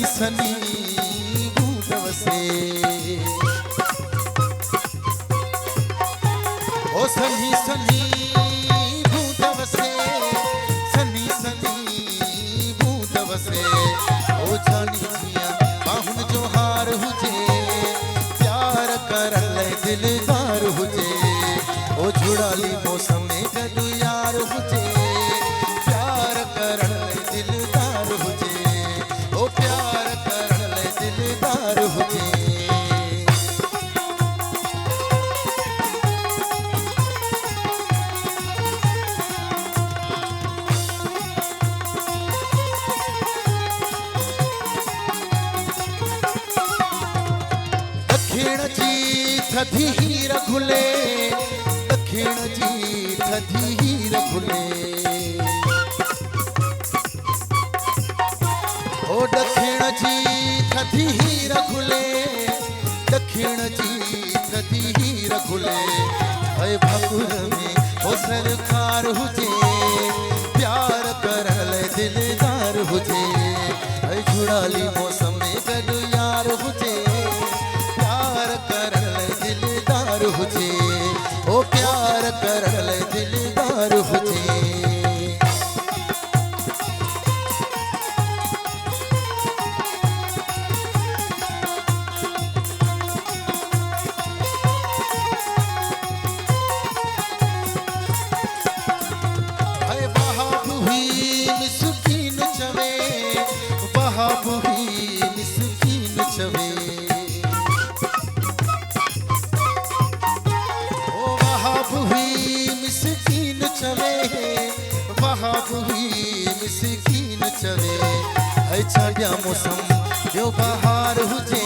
सनी सनी बूंद वसे ओ सनी सनी बूंद वसे सनी सनी बूंद वसे ओ जानी जिया बाहुन जो हार हुजे प्यार कर ले दिलदार हुजे ओ जुड़ाली मौसम में गडू यार हुजे प्यार कर ले दिलदार हुजे ओ प्यार कर ले दिलदार हुजे दक्षिण जी थधी हीर खुले दक्षिण जी थधी हीर खुले ओ दक्षिण जी थधी हीर खुले दक्षिण जी थधी हीर खुले है भकुर में ओ सरकार हुजे प्यार कर ले दिलदार हुजे है जुड़ाली मौसम में गडू यार हुजे प्यार कर ले दिलदार हुजे ओ प्यार कर ले दिलदार हुजे है बहाब हुई मिस्कीन चवे बहाब हुई मिस्कीन चवे मिस्कीन चवे बहाब हुई मिस्कीन चवे है छाया मौसम जो बहार हुजे